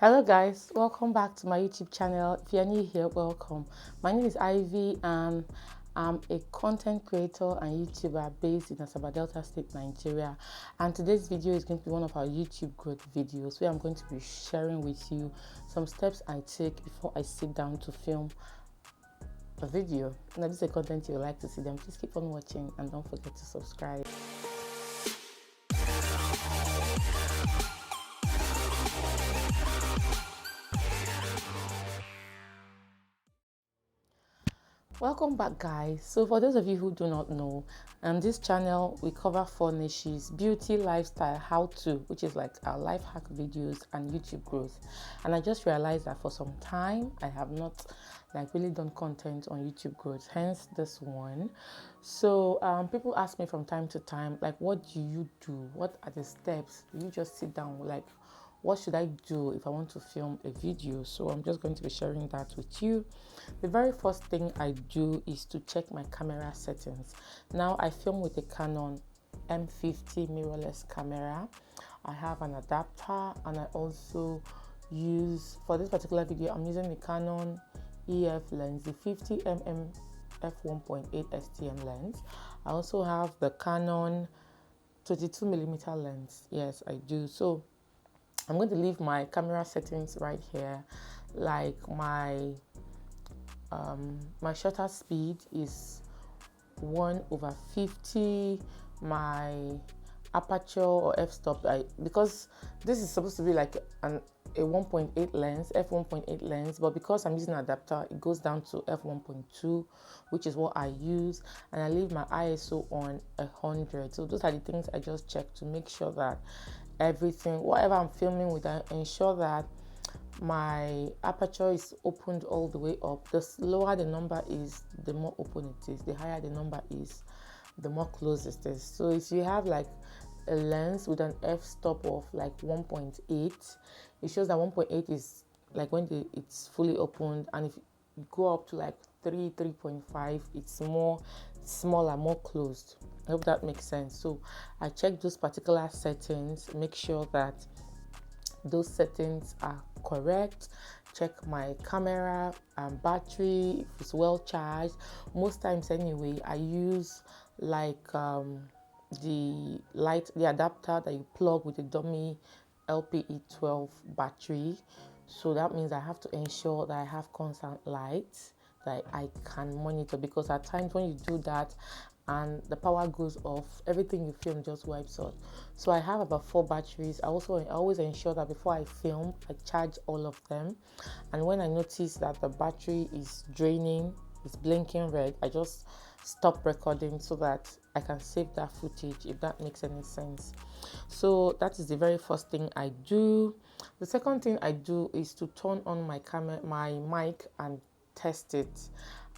Hello guys, welcome back to my YouTube channel. If you're new here, welcome. My name is Ivy and I'm a content creator and YouTuber based in Asaba Delta State, Nigeria. And today's video is going to be one of our YouTube growth videos where I'm going to be sharing with you some steps I take before I sit down to film a video. Now, this is a content you would like to see, then please keep on watching and don't forget to subscribe. Welcome back guys. So for those of you who do not know, on this channel we cover 4 niches: beauty, lifestyle, how to, which is like our life hack videos, and YouTube growth. And I just realized that for some time I have not really done content on YouTube growth, hence this one. So people ask me from time to time, what do you do? What are the steps? Do you just sit down, what should I do if I want to film a video? So I'm just going to be sharing that with you. The very first thing I do is to check my camera settings. Now I film with a Canon M50 mirrorless camera. I have an adapter, and I also use, for this particular video, I'm using the Canon EF lens, the 50mm f1.8 STM lens. I also have the Canon 22mm lens. Yes, I do. So I'm going to leave my camera settings right here. Like my shutter speed is 1/50. My aperture or f-stop, because this is supposed to be like a 1.8 lens, f1.8 lens, but because I'm using an adapter, it goes down to f1.2, which is what I use, and I leave my ISO on 100. So those are the things I just check to make sure that everything, whatever I'm filming with, I ensure that my aperture is opened all the way up. The lower the number is, the more open it is. The higher the number is, the more closed it is. So if you have like a lens with an f-stop of like 1.8, it shows that 1.8 is like when it's fully opened, and if you go up to like 3.5, it's more smaller, more closed. I hope that makes sense. So I check those particular settings, make sure that those settings are correct. Check my camera and battery, if it's well charged. Most times anyway, I use the adapter that you plug with the dummy LPE12 battery. So that means I have to ensure that I have constant light that I can monitor, because at times when you do that and the power goes off, everything you film just wipes out. So I have about 4 batteries. I always ensure that before I film, I charge all of them. And when I notice that the battery is draining, it's blinking red, I just stop recording so that I can save that footage, if that makes any sense. So that is the very first thing I do. The second thing I do is to turn on my camera, my mic, and test it.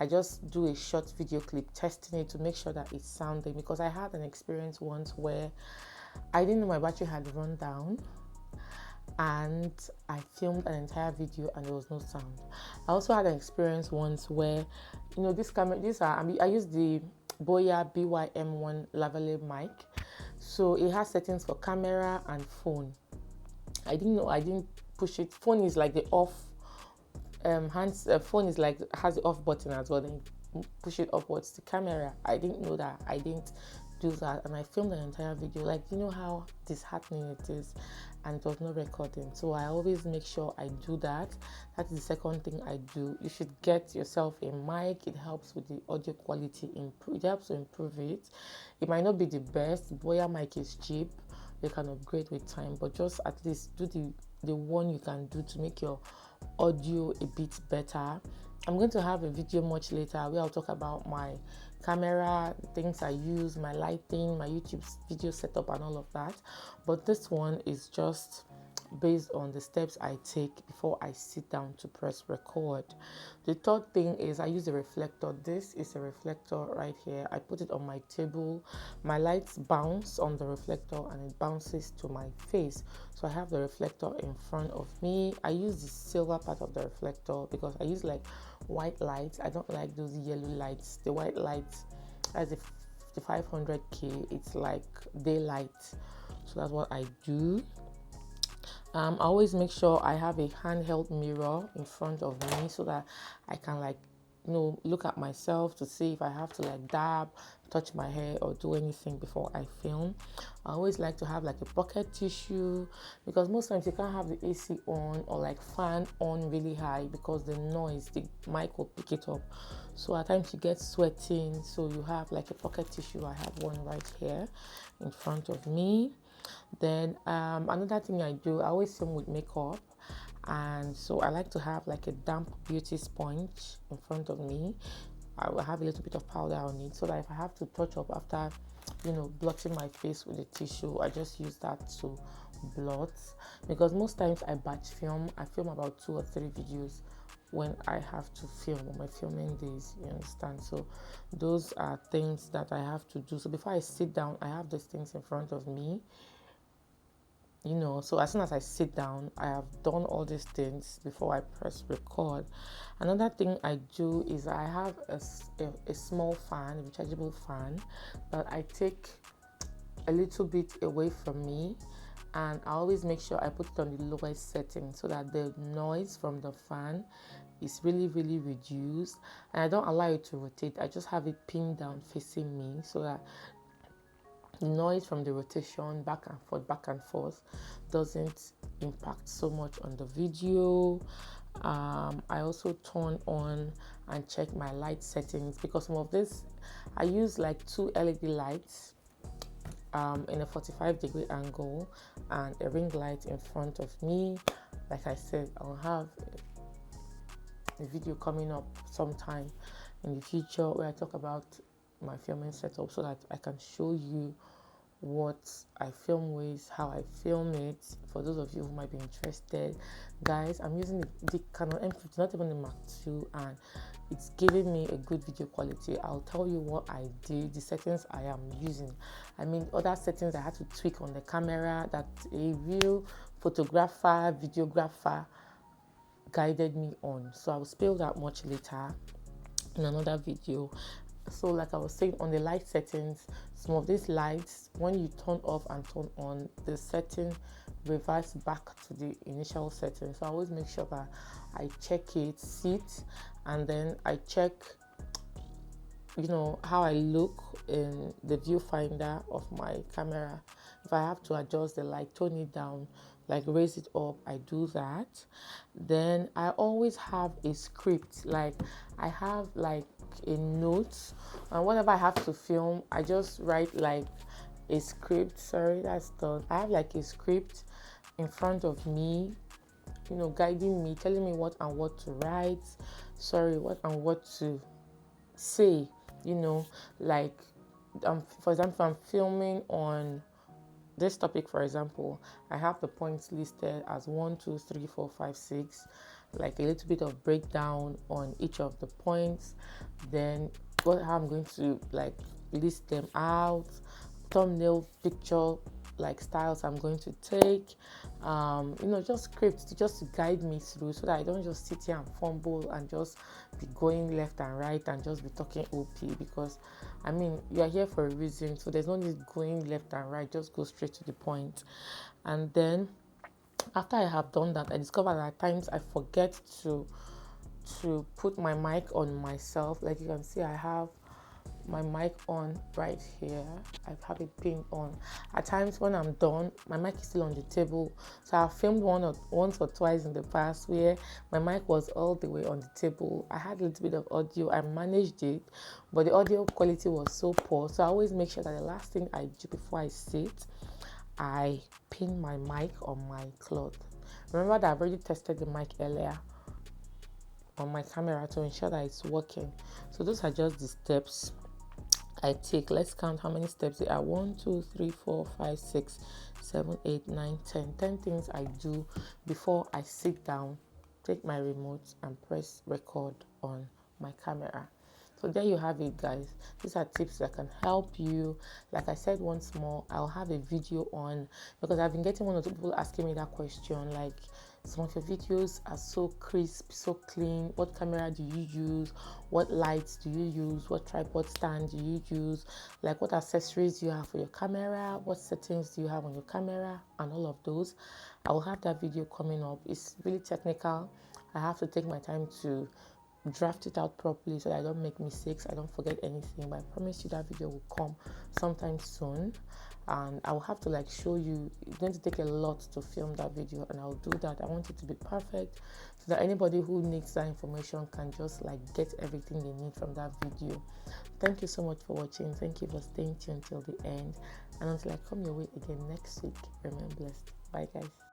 I just do a short video clip testing it to make sure that it's sounding, because I had an experience once where I didn't know my battery had run down and I filmed an entire video and there was no sound. I also had an experience once where, this camera, I use the Boya BYM1 lavalier mic. So it has settings for camera and phone. I didn't push it. Phone is like the off, phone is like has the off button as well, then you push it upwards. The camera, I didn't know that. I didn't do that, and I filmed an entire video. How disheartening it is, and it was no recording. So I always make sure I do that. That is the second thing I do. You should get yourself a mic. It helps with the audio quality. It helps to improve it. It might not be the best. Boya mic is cheap. You can upgrade with time, but just at least do the one you can do to make your audio a bit better. I'm going to have a video much later where I'll talk about my camera, things I use, my lighting, my YouTube video setup, and all of that. But this one is just based on the steps I take before I sit down to press record. The third thing is I use a reflector. This is a reflector right here. I put it on my table. My lights bounce on the reflector and it bounces to my face. So I have the reflector in front of me. I use the silver part of the reflector because I use white lights. I don't like those yellow lights. The white lights, as if the 500K, it's like daylight. So that's what I do. I always make sure I have a handheld mirror in front of me so that I can like, look at myself to see if I have to like dab, touch my hair or do anything before I film. I always like to have like a pocket tissue because most times you can't have the AC on or like fan on really high because the noise, the mic will pick it up. So at times you get sweating, so you have like a pocket tissue. I have one right here in front of me. Then another thing I do, I always film with makeup, and so I like to have like a damp beauty sponge in front of me. I will have a little bit of powder on it so that if I have to touch up after, blotting my face with a tissue, I just use that to blot. Because most times I batch film, I film about 2 or 3 videos when I have to film on my filming days, you understand? So those are things that I have to do. So before I sit down, I have these things in front of me, so as soon as I sit down, I have done all these things before I press record. Another thing I do is I have a small fan, a rechargeable fan, that I take a little bit away from me, and I always make sure I put it on the lowest setting so that the noise from the fan is really, really reduced, and I don't allow it to rotate. I just have it pinned down facing me so that noise from the rotation back and forth doesn't impact so much on the video. I also turn on and check my light settings because some of this I use like 2 LED lights in a 45-degree angle and a ring light in front of me. Like I said, I'll have a video coming up sometime in the future where I talk about my filming setup so that I can show you what I film with, how I film it, for those of you who might be interested. Guys, I'm using the Canon M50, not even the Mark II, and it's giving me a good video quality. I'll tell you what I did, the settings I am using. I mean, other settings I had to tweak on the camera that a real photographer, videographer guided me on. So I will spill that much later in another video. So like I was saying, on the light settings, some of these lights, when you turn off and turn on, the setting reverse back to the initial setting. So I always make sure that I check it, sit, and then I check how I look in the viewfinder of my camera. If I have to adjust the light, tone it down, like raise it up, I do that. Then I always have a script, like I have like a note, and whenever I have to film, I just write like a script. I have like a script in front of me, guiding me, telling me what and what to write, what and what to say, like for example, I'm filming on this topic. For example, I have the points listed as 1, 2, 3, 4, 5, 6, like a little bit of breakdown on each of the points, then how I'm going to like list them out, thumbnail, picture, like styles I'm going to take, just scripts to guide me through so that I don't just sit here and fumble and just be going left and right and just be talking OP, because I mean, you are here for a reason, so there's no need going left and right, just go straight to the point. And then after I have done that, I discover that at times I forget to put my mic on myself. Like you can see, I have my mic on right here. I have it pinned on. At times when I'm done, my mic is still on the table. So I've filmed once or twice in the past where my mic was all the way on the table. I had a little bit of audio. I managed it, but the audio quality was so poor. So I always make sure that the last thing I do before I sit, I pin my mic on my cloth. Remember that I've already tested the mic earlier on my camera to ensure that it's working. So those are just the steps I take. Let's count how many steps there are. 1, 2, 3, 4, 5, 6, 7, 8, 9, 10. 10 things I do before I sit down, take my remote and press record on my camera. So there you have it, guys. These are tips that can help you. Like I said once more, I'll have a video on, because I've been getting one or two people asking me that question, like, some of your videos are so crisp, so clean. What camera do you use? What lights do you use? What tripod stand do you use? Like, what accessories do you have for your camera? What settings do you have on your camera? And all of those. I will have that video coming up. It's really technical. I have to take my time to draft it out properly so that I don't make mistakes, I don't forget anything. But I promise you that video will come sometime soon, and I will have to like show you. It's going to take a lot to film that video, and I'll do that. I want it to be perfect so that anybody who needs that information can just like get everything they need from that video. Thank you so much for watching. Thank you for staying tuned till the end, and until I come your way again next week, remain blessed. Bye guys.